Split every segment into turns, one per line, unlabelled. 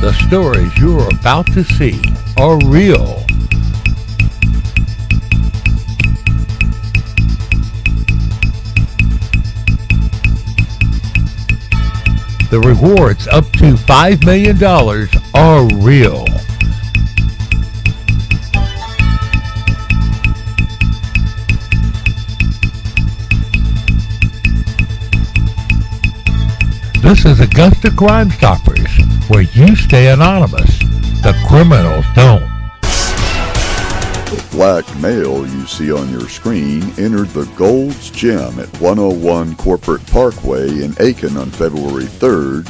The stories you're about to see are real. The rewards up to $5 million are real. This is Augusta Crime Stoppers, where you stay anonymous. The criminals don't.
The black male you see on your screen entered the Gold's Gym at 101 Corporate Parkway in Aiken on February 3rd,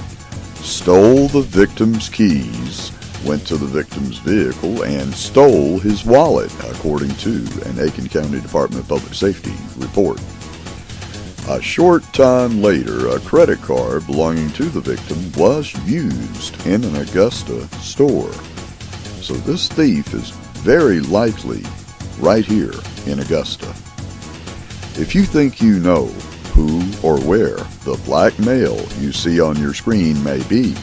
stole the victim's keys, went to the victim's vehicle, and stole his wallet, according to an Aiken County Department of Public Safety report. A short time later, a credit card belonging to the victim was used in an Augusta store. So this thief is very likely right here in Augusta. If you think you know who or where the black male you see on your screen may be,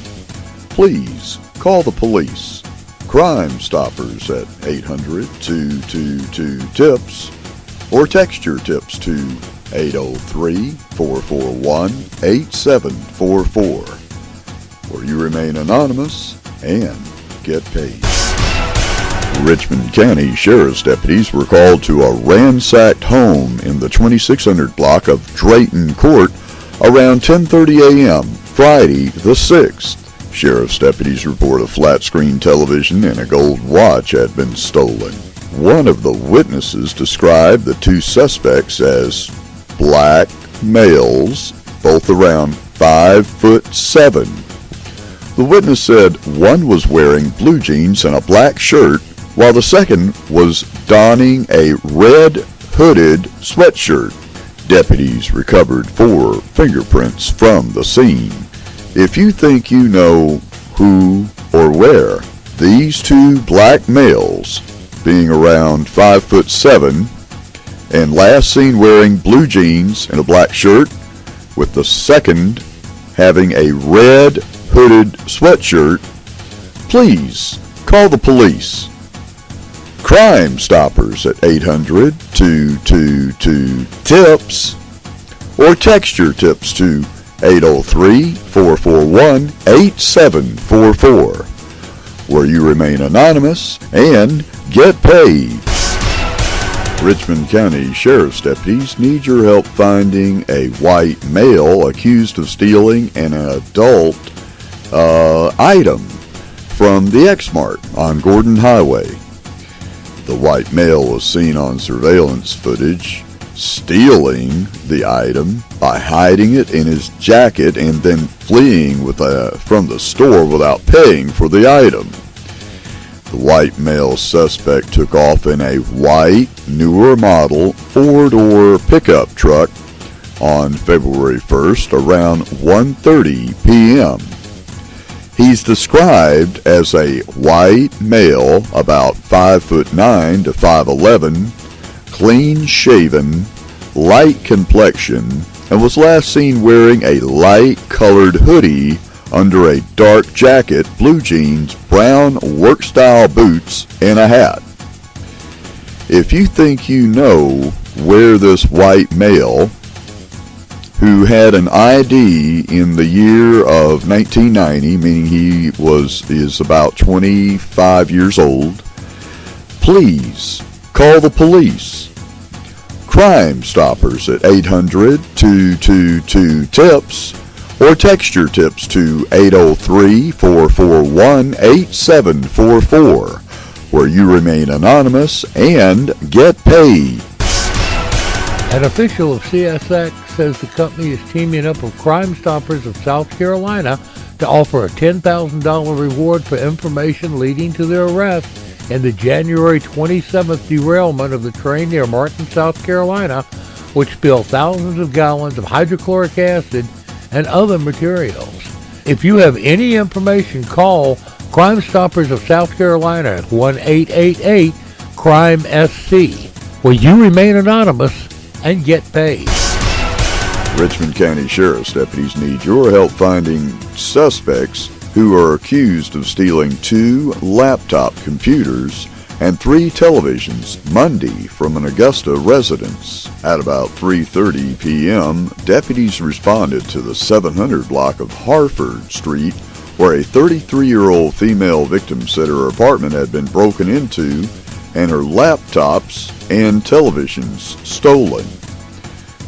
please call the police. Crime Stoppers at 800-222-TIPS or text your tips to 803-441-8744, where you remain anonymous and get paid. Richmond County Sheriff's deputies were called to a ransacked home in the 2600 block of Drayton Court around 10:30 a.m. Friday the 6th. Sheriff's deputies report a flat-screen television and a gold watch had been stolen. One of the witnesses described the two suspects as black males, both around 5'7". The witness said one was wearing blue jeans and a black shirt, while the second was donning a red hooded sweatshirt. Deputies recovered 4 fingerprints from the scene. If you think you know who or where these two black males, being around 5'7", and last seen wearing blue jeans and a black shirt, with the second having a red hooded sweatshirt, please call the police. Crime Stoppers at 800-222-TIPS or text your tips to 803-441-8744, where you remain anonymous and get paid. Richmond County Sheriff's deputies need your help finding a white male accused of stealing an adult item from the X-Mart on Gordon Highway. The white male was seen on surveillance footage stealing the item by hiding it in his jacket and then fleeing from the store without paying for the item. The white male suspect took off in a white, newer model 4-door pickup truck on February 1st around 1:30 p.m. He's described as a white male about 5'9" to 5'11", clean-shaven, light complexion, and was last seen wearing a light-colored hoodie under a dark jacket, blue jeans, brown work-style boots, and a hat. If you think you know where this white male, who had an ID in the year of 1990, meaning he is about 25 years old, please call the police. Crime Stoppers at 800-222-TIPS or text your tips to 803-441-8744, where you remain anonymous and get paid.
An official of CSX says the company is teaming up with Crime Stoppers of South Carolina to offer a $10,000 reward for information leading to their arrest in the January 27th derailment of the train near Martin, South Carolina, which spilled thousands of gallons of hydrochloric acid and other materials. If you have any information, call Crime Stoppers of South Carolina at 1-888-CRIME-SC, where you remain anonymous and get paid.
Richmond County Sheriff's deputies need your help finding suspects who are accused of stealing 2 laptop computers and 3 televisions Monday from an Augusta residence. At about 3:30 p.m., deputies responded to the 700 block of Harford Street, where a 33-year-old female victim said her apartment had been broken into and her laptops and televisions stolen.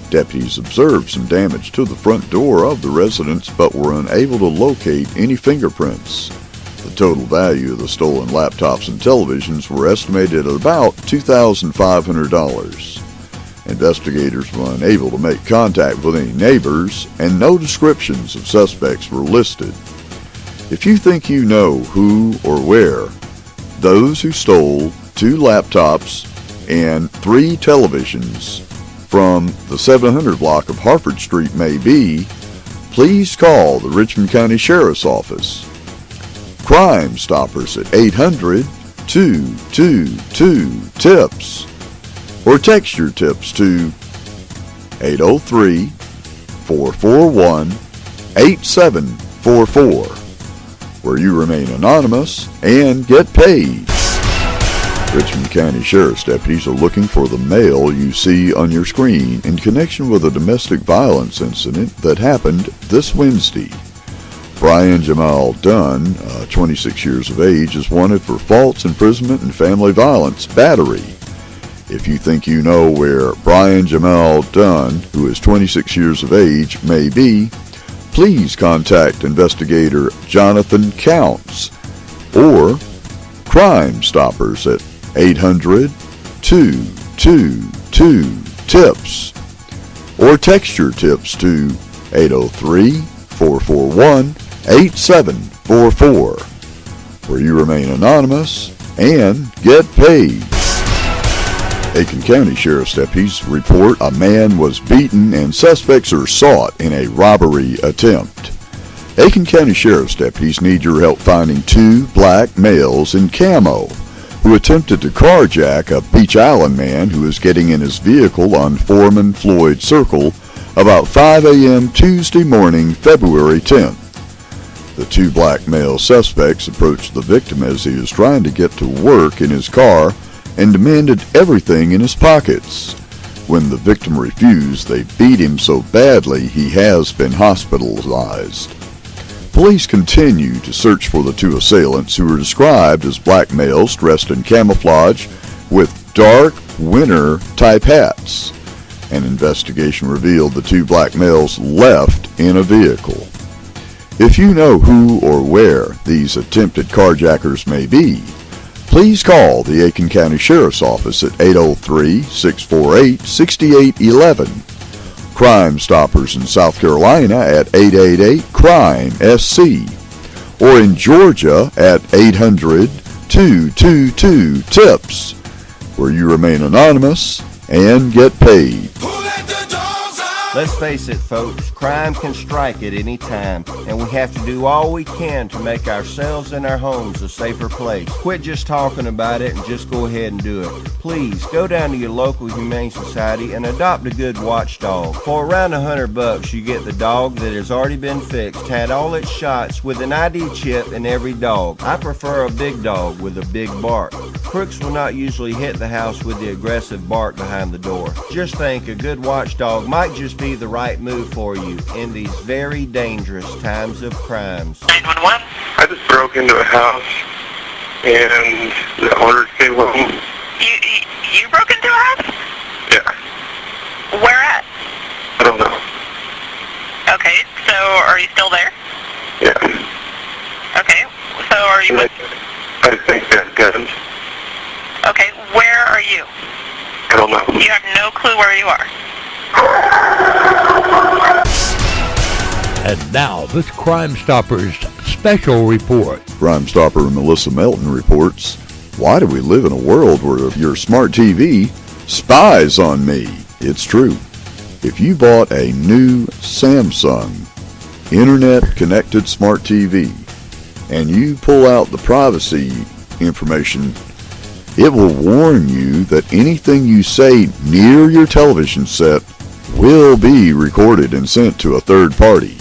Deputies observed some damage to the front door of the residence but were unable to locate any fingerprints. The total value of the stolen laptops and televisions were estimated at about $2,500. Investigators were unable to make contact with any neighbors, and no descriptions of suspects were listed. If you think you know who or where those who stole 2 laptops and 3 televisions from the 700 block of Harford Street may be, please call the Richmond County Sheriff's Office. Crime Stoppers at 800-222-TIPS, or text your tips to 803-441-8744, where you remain anonymous and get paid. Richmond County Sheriff's deputies are looking for the male you see on your screen in connection with a domestic violence incident that happened this Wednesday. Brian Jamal Dunn, 26 years of age, is wanted for false imprisonment and family violence battery. If you think you know where Brian Jamal Dunn, who is 26 years of age, may be, please contact investigator Jonathan Counts or Crime Stoppers at 800-222-TIPS, or text your tips to 803-441-8744, where you remain anonymous and get paid. Aiken County Sheriff's deputies report a man was beaten and suspects are sought in a robbery attempt. Aiken County Sheriff's deputies need your help finding 2 black males in camo who attempted to carjack a Beach Island man who was getting in his vehicle on Foreman Floyd Circle about 5 a.m. Tuesday morning, February 10th. The 2 black male suspects approached the victim as he was trying to get to work in his car and demanded everything in his pockets. When the victim refused, they beat him so badly he has been hospitalized. Police continue to search for the 2 assailants who were described as black males dressed in camouflage with dark winter-type hats. An investigation revealed the 2 black males left in a vehicle. If you know who or where these attempted carjackers may be, please call the Aiken County Sheriff's Office at 803-648-6811. Crime Stoppers in South Carolina at 888-CRIME-SC, or in Georgia at 800-222-TIPS, where you remain anonymous and get paid.
Let's face it, folks, crime can strike at any time, and we have to do all we can to make ourselves and our homes a safer place. Quit just talking about it and just go ahead and do it. Please, go down to your local Humane Society and adopt a good watchdog. For around $100, you get the dog that has already been fixed, had all its shots, with an ID chip in every dog. I prefer a big dog with a big bark. Crooks will not usually hit the house with the aggressive bark behind the door. Just think, a good watchdog might just be the right move for you in these very dangerous times of crimes.
911. I just broke into a house and the owners came home.
You broke into a house?
Yeah.
Where at?
I don't know.
Okay, so are you still there?
Yeah.
Okay, so are you...
I think they had guns.
Okay, where are you?
I don't know.
You have no clue where you are.
And now, this Crime Stoppers special report.
Crime Stopper Melissa Melton reports, why do we live in a world where your smart TV spies on me? It's true. If you bought a new Samsung internet-connected smart TV and you pull out the privacy information, it will warn you that anything you say near your television set will be recorded and sent to a third party.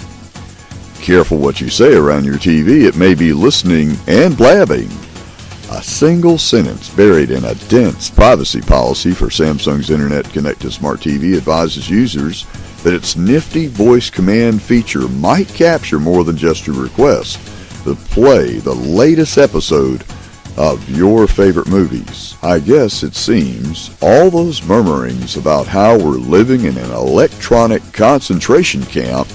Careful what you say around your TV. It may be listening and blabbing. A single sentence buried in a dense privacy policy for Samsung's Internet Connected Smart TV advises users that its nifty voice command feature might capture more than just your request to play the latest episode of your favorite movies. I guess it seems all those murmurings about how we're living in an electronic concentration camp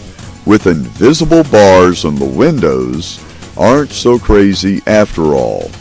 with invisible bars on the windows aren't so crazy after all.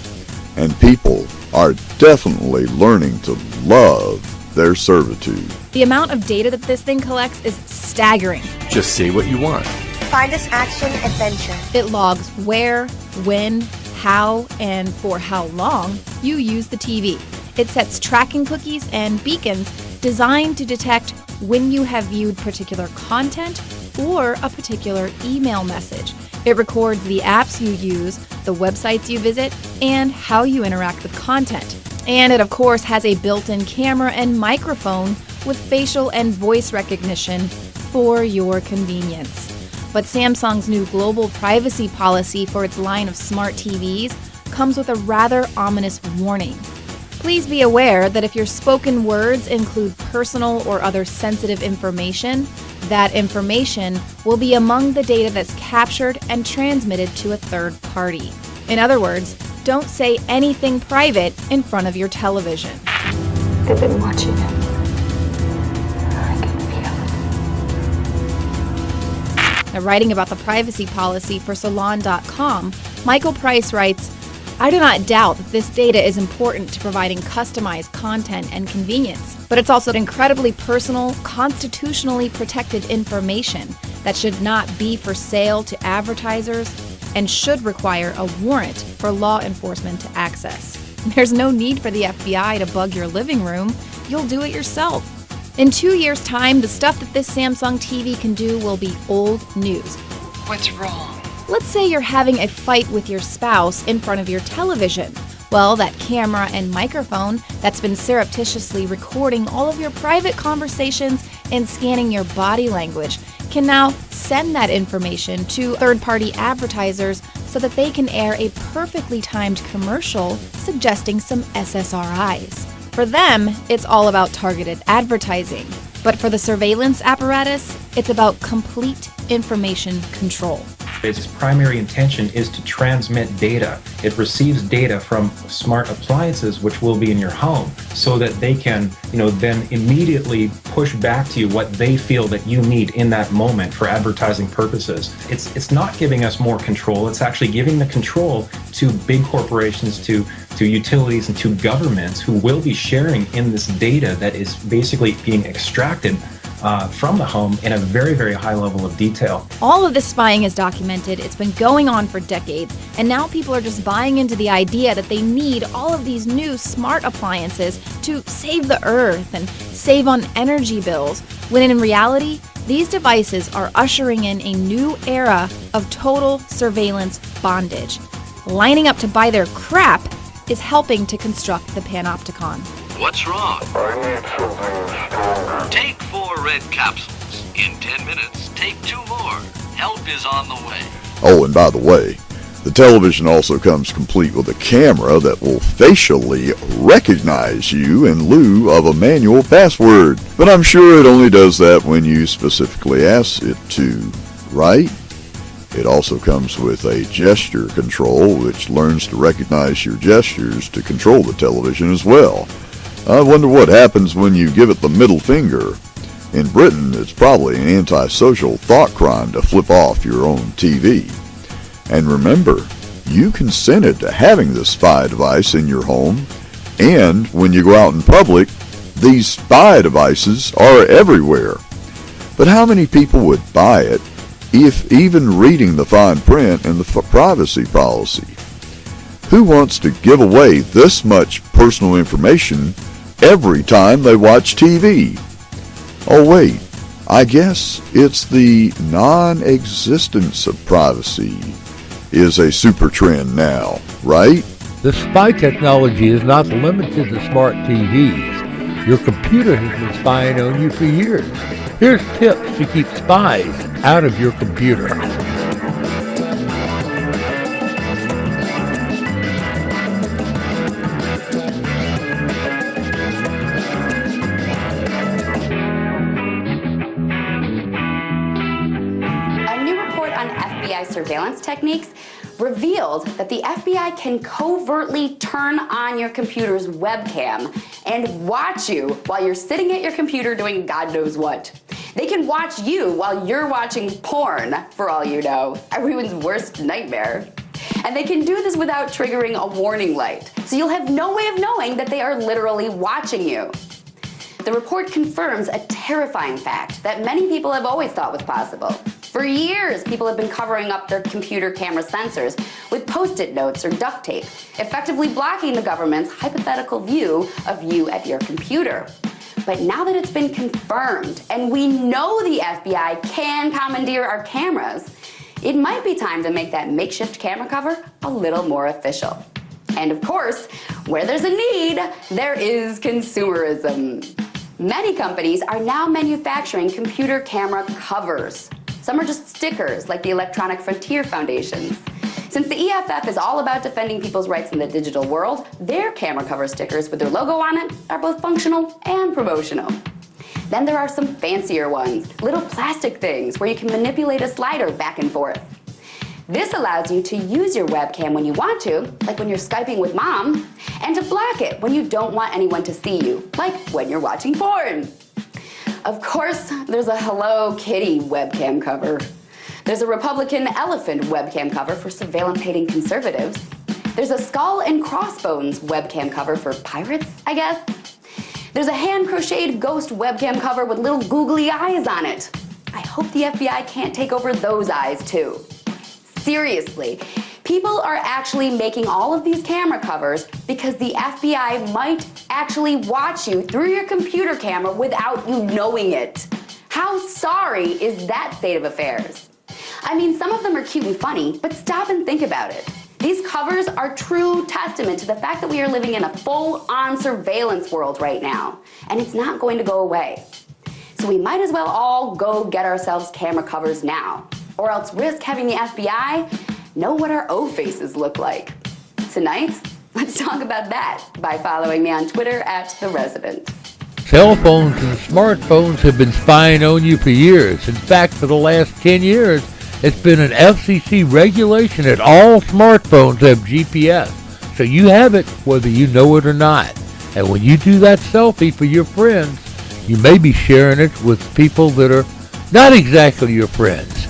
And people are definitely learning to love their servitude.
The amount of data that this thing collects is staggering.
Just say what you want.
Find us action adventure.
It logs where, when, how, and for how long you use the TV. It sets tracking cookies and beacons designed to detect when you have viewed particular content or a particular email message. It records the apps you use, the websites you visit, and how you interact with content. And it, of course, has a built-in camera and microphone with facial and voice recognition for your convenience. But Samsung's new global privacy policy for its line of smart TVs comes with a rather ominous warning. Please be aware that if your spoken words include personal or other sensitive information, that information will be among the data that's captured and transmitted to a third party. In other words, don't say anything private in front of your television.
They've been watching him. I can feel it.
Now, writing about the privacy policy for Salon.com, Michael Price writes, I do not doubt that this data is important to providing customized content and convenience, but it's also incredibly personal, constitutionally protected information that should not be for sale to advertisers and should require a warrant for law enforcement to access. There's no need for the FBI to bug your living room. You'll do it yourself. In 2 years' time, the stuff that this Samsung TV can do will be old news.
What's wrong?
Let's say you're having a fight with your spouse in front of your television. Well, that camera and microphone that's been surreptitiously recording all of your private conversations and scanning your body language can now send that information to third-party advertisers so that they can air a perfectly timed commercial suggesting some SSRIs. For them, it's all about targeted advertising. But for the surveillance apparatus, it's about complete information control.
Its primary intention is to transmit data. It receives data from smart appliances, which will be in your home, so that they can, then immediately push back to you what they feel that you need in that moment for advertising purposes. It's not giving us more control. It's actually giving the control to big corporations, to utilities, and to governments who will be sharing in this data that is basically being extracted from the home in a very, very high level of detail.
All of this spying is documented. It's been going on for decades, and now people are just buying into the idea that they need all of these new smart appliances to save the earth and save on energy bills, when in reality, these devices are ushering in a new era of total surveillance bondage. Lining up to buy their crap is helping to construct the Panopticon.
What's wrong?
I need something stronger.
Take 4 red capsules. In 10 minutes, take 2 more. Help is on the way.
Oh, and by the way, the television also comes complete with a camera that will facially recognize you in lieu of a manual password. But I'm sure it only does that when you specifically ask it to, right? It also comes with a gesture control, which learns to recognize your gestures to control the television as well. I wonder what happens when you give it the middle finger. In Britain, it's probably an antisocial thought crime to flip off your own TV. And remember, you consented to having this spy device in your home, and when you go out in public, these spy devices are everywhere. But how many people would buy it if even reading the fine print and the privacy policy? Who wants to give away this much personal information every time they watch TV? Oh wait, I guess it's the non-existence of privacy is a super trend now, right?
The spy technology is not limited to smart TVs. Your computer has been spying on you for years. Here's tips to keep spies out of your computer.
advanced techniques, revealed that the FBI can covertly turn on your computer's webcam and watch you while you're sitting at your computer doing God knows what. They can watch you while you're watching porn, for all you know, everyone's worst nightmare. And they can do this without triggering a warning light, so you'll have no way of knowing that they are literally watching you. The report confirms a terrifying fact that many people have always thought was possible. For years, people have been covering up their computer camera sensors with Post-it notes or duct tape, effectively blocking the government's hypothetical view of you at your computer. But now that it's been confirmed, and we know the FBI can commandeer our cameras, it might be time to make that makeshift camera cover a little more official. And of course, where there's a need, there is consumerism. Many companies are now manufacturing computer camera covers. Some are just stickers, like the Electronic Frontier Foundation's. Since the EFF is all about defending people's rights in the digital world, their camera cover stickers with their logo on it are both functional and promotional. Then there are some fancier ones, little plastic things where you can manipulate a slider back and forth. This allows you to use your webcam when you want to, like when you're Skyping with mom, and to block it when you don't want anyone to see you, like when you're watching porn. Of course, there's a Hello Kitty webcam cover. There's a Republican elephant webcam cover for surveillance-hating conservatives. There's a skull and crossbones webcam cover for pirates, I guess. There's a hand-crocheted ghost webcam cover with little googly eyes on it. I hope the FBI can't take over those eyes, too. Seriously, people are actually making all of these camera covers because the FBI might actually watch you through your computer camera without you knowing it. How sorry is that state of affairs? I mean, some of them are cute and funny, but stop and think about it. These covers are true testament to the fact that we are living in a full-on surveillance world right now, and it's not going to go away. So we might as well all go get ourselves camera covers now, or else risk having the FBI know what our O-faces look like. Tonight, let's talk about that by following me on Twitter @TheResident.
Cell phones and smartphones have been spying on you for years. In fact, for the last 10 years, it's been an FCC regulation that all smartphones have GPS. So you have it whether you know it or not. And when you do that selfie for your friends, you may be sharing it with people that are not exactly your friends.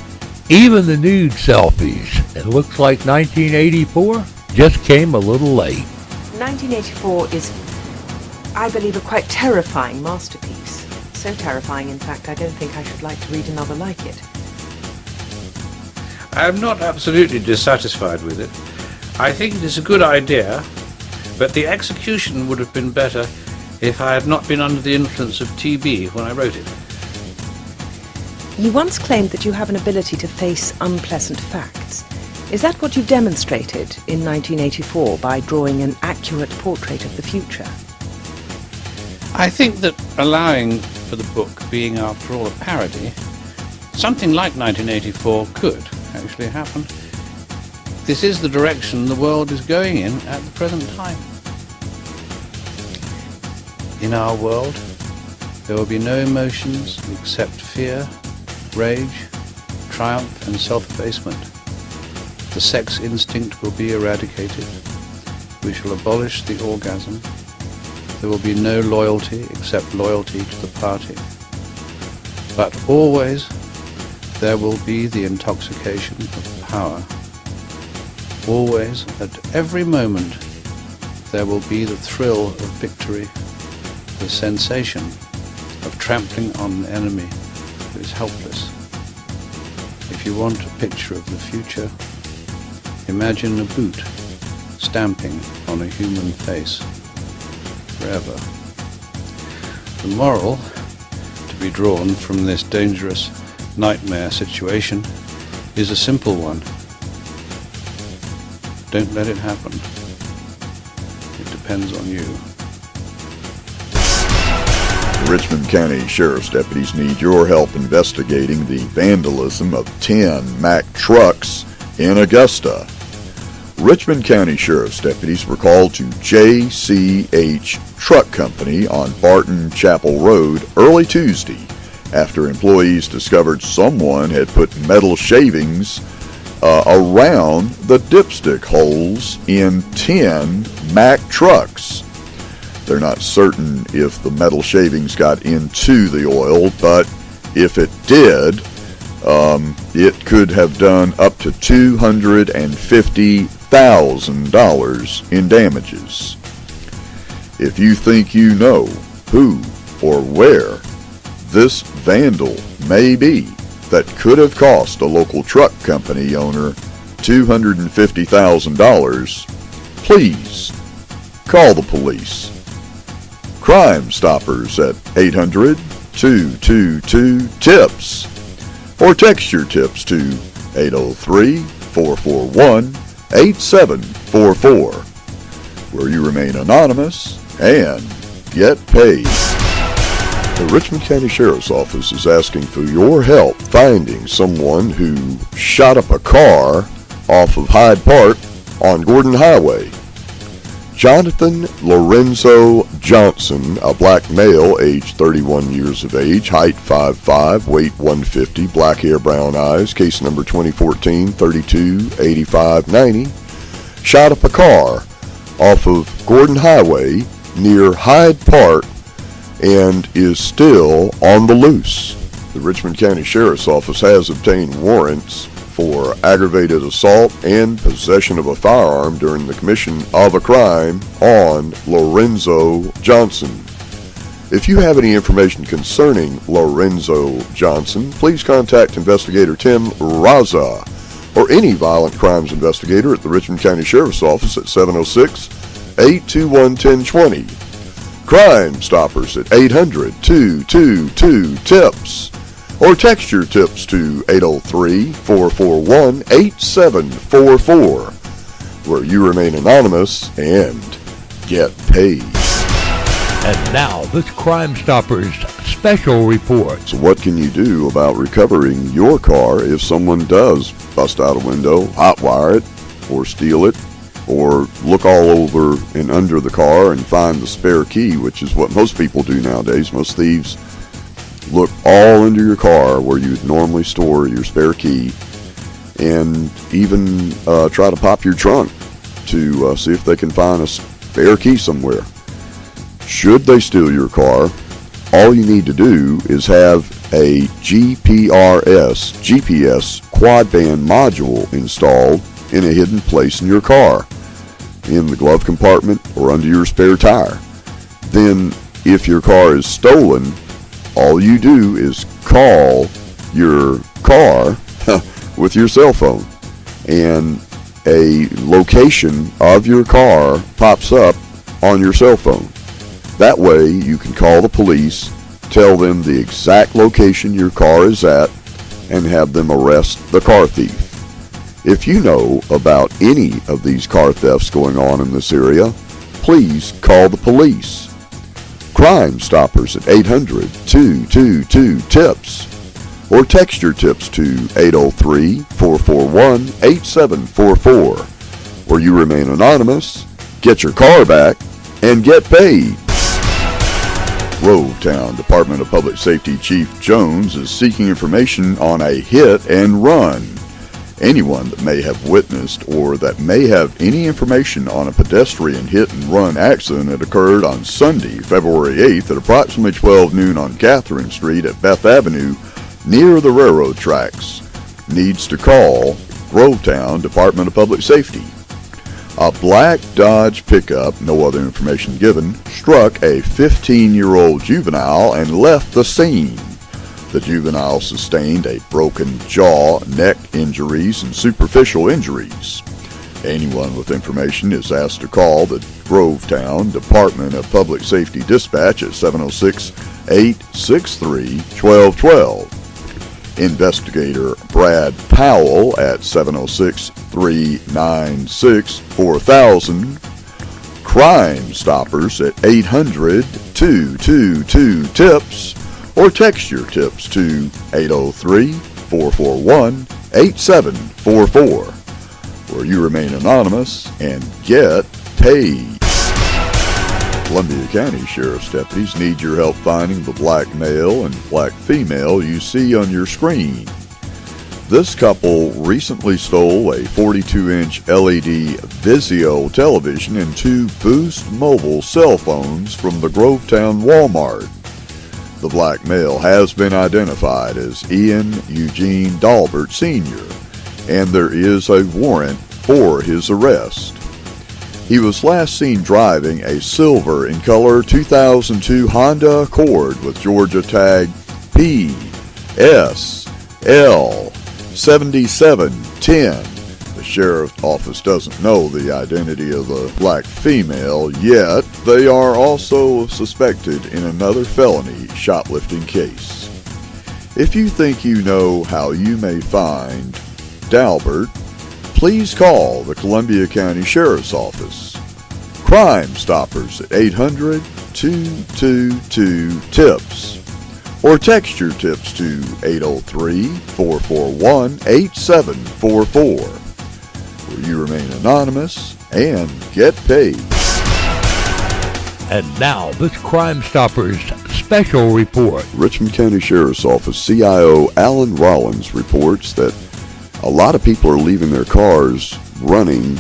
Even the nude selfies. It looks like 1984 just came a little late.
1984 is, I believe, a quite terrifying masterpiece. So terrifying, in fact, I don't think I should like to read another like it.
I'm not absolutely dissatisfied with it. I think it is a good idea, but the execution would have been better if I had not been under the influence of TB when I wrote it.
You once claimed that you have an ability to face unpleasant facts. Is that what you demonstrated in 1984 by drawing an accurate portrait of the future?
I think that allowing for the book being, after all, a parody, something like 1984 could actually happen. This is the direction the world is going in at the present time. In our world, there will be no emotions except fear, rage, triumph and self-abasement. The sex instinct will be eradicated. We shall abolish the orgasm. There will be no loyalty except loyalty to the party. But always there will be the intoxication of power. Always, at every moment, there will be the thrill of victory, the sensation of trampling on an enemy who is helpless. If you want a picture of the future, imagine a boot stamping on a human face forever. The moral to be drawn from this dangerous nightmare situation is a simple one. Don't let it happen. It depends on you.
Richmond County Sheriff's deputies need your help investigating the vandalism of 10 Mack trucks in Augusta. Richmond County Sheriff's deputies were called to JCH Truck Company on Barton Chapel Road early Tuesday after employees discovered someone had put metal shavings around the dipstick holes in 10 Mack trucks. They're not certain if the metal shavings got into the oil, but if it did, it could have done up to $250,000 in damages. If you think you know who or where this vandal may be that could have cost a local truck company owner $250,000, please call the police. Crime Stoppers at 800-222-TIPS or text your tips to 803-441-8744, where you remain anonymous and get paid. The Richmond County Sheriff's Office is asking for your help finding someone who shot up a car off of Hyde Park on Gordon Highway. Jonathan Lorenzo Johnson, a black male, age 31 years of age, height 5'5", weight 150, black hair, brown eyes, case number 2014-32-8590, shot up a car off of Gordon Highway near Hyde Park and is still on the loose. The Richmond County Sheriff's Office has obtained warrants for aggravated assault and possession of a firearm during the commission of a crime on Lorenzo Johnson. If you have any information concerning Lorenzo Johnson, please contact Investigator Tim Raza or any violent crimes investigator at the Richmond County Sheriff's Office at 706-821-1020. Crime Stoppers at 800-222-TIPS. Or text your tips to 803-441-8744, where you remain anonymous and get paid.
And now, this Crime Stoppers special report.
So what can you do about recovering your car if someone does bust out a window, hotwire it, or steal it, or look all over and under the car and find the spare key, which is what most people do nowadays. Most thieves look all under your car where you'd normally store your spare key, and even try to pop your trunk to see if they can find a spare key somewhere. Should they steal your car, all you need to do is have a GPS quad band module installed in a hidden place in your car, in the glove compartment or under your spare tire. Then, if your car is stolen, all you do is call your car with your cell phone, and a location of your car pops up on your cell phone. That way you can call the police, tell them the exact location your car is at, and have them arrest the car thief. If you know about any of these car thefts going on in this area, please call the police. Crime Stoppers at 800-222-TIPS or text your tips to 803-441-8744, where you remain anonymous, get your car back, and get paid. Grovetown Department of Public Safety Chief Jones is seeking information on a hit and run. Anyone that may have witnessed or that may have any information on a pedestrian hit-and-run accident that occurred on Sunday, February 8th at approximately 12 noon on Catherine Street at Beth Avenue near the railroad tracks needs to call Grovetown Department of Public Safety. A black Dodge pickup, no other information given, struck a 15-year-old juvenile and left the scene. The juvenile sustained a broken jaw, neck injuries, and superficial injuries. Anyone with information is asked to call the Grovetown Department of Public Safety Dispatch at 706-863-1212. Investigator Brad Powell at 706-396-4000. Crime Stoppers at 800-222-TIPS. Or text your tips to 803-441-8744, where you remain anonymous and get paid. Columbia County Sheriff's deputies need your help finding the black male and black female you see on your screen. This couple recently stole a 42-inch LED Vizio television and 2 Boost mobile cell phones from the Grovetown Walmart. The black male has been identified as Ian Eugene Dalbert Sr., and there is a warrant for his arrest. He was last seen driving a silver in color 2002 Honda Accord with Georgia tag PSL7710. The sheriff's office doesn't know the identity of the black female yet. They are also suspected in another felony shoplifting case. If you think you know how you may find Dalbert, please call the Columbia County Sheriff's Office. Crime Stoppers at 800-222-TIPS. Or text your tips to 803-441-8744, where you remain anonymous and get paid.
And now, this Crime Stoppers special report.
Richmond County Sheriff's Office CIO Alan Rollins reports that a lot of people are leaving their cars running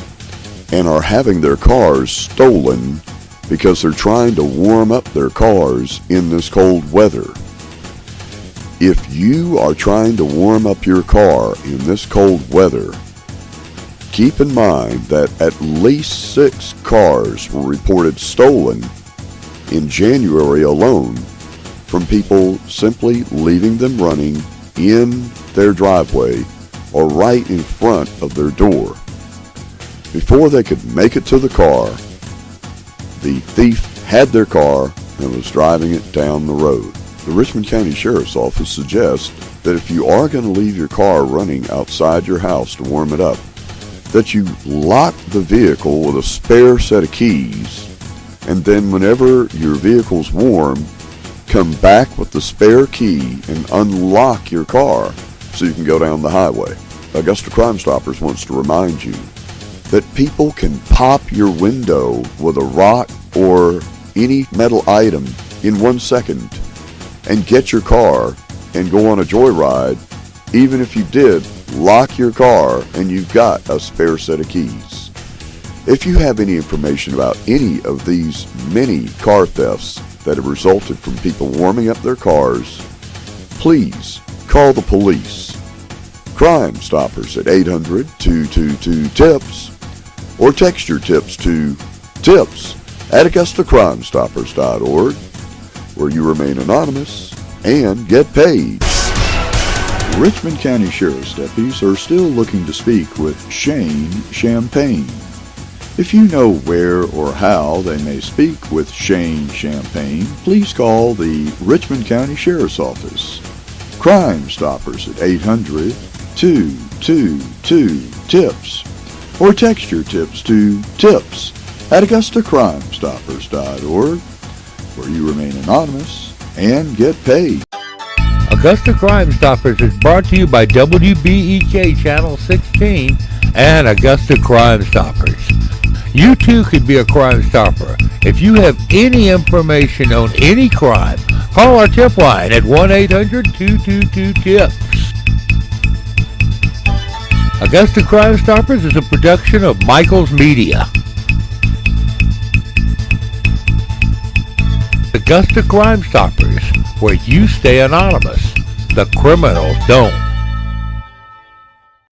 and are having their cars stolen because they're trying to warm up their cars in this cold weather. If you are trying to warm up your car in this cold weather, keep in mind that at least 6 cars were reported stolen in January alone from people simply leaving them running in their driveway or right in front of their door. Before they could make it to the car, the thief had their car and was driving it down the road. The Richmond County Sheriff's Office suggests that if you are going to leave your car running outside your house to warm it up, that you lock the vehicle with a spare set of keys, and then whenever your vehicle's warm, come back with the spare key and unlock your car so you can go down the highway. Augusta Crime Stoppers wants to remind you that people can pop your window with a rock or any metal item in 1 second and get your car and go on a joyride, even if you did lock your car and you've got a spare set of keys. If you have any information about any of these many car thefts that have resulted from people warming up their cars, please call the police. Crime Stoppers at 800-222-TIPS or text your tips to tips at AugustaCrimeStoppers.org, where you remain anonymous and get paid. Richmond County Sheriff's deputies are still looking to speak with Shane Champagne. If you know where or how they may speak with Shane Champagne, please call the Richmond County Sheriff's Office. Crime Stoppers at 800-222-TIPS or text your tips to tips at AugustaCrimeStoppers.org, where you remain anonymous and get paid.
Augusta Crime Stoppers is brought to you by WBEK Channel 16 and Augusta Crime Stoppers. You too could be a Crime Stopper. If you have any information on any crime, call our tip line at 1-800-222-TIPS. Augusta Crime Stoppers is a production of Michael's Media. Augusta Crime Stoppers, where you stay anonymous. The criminals don't.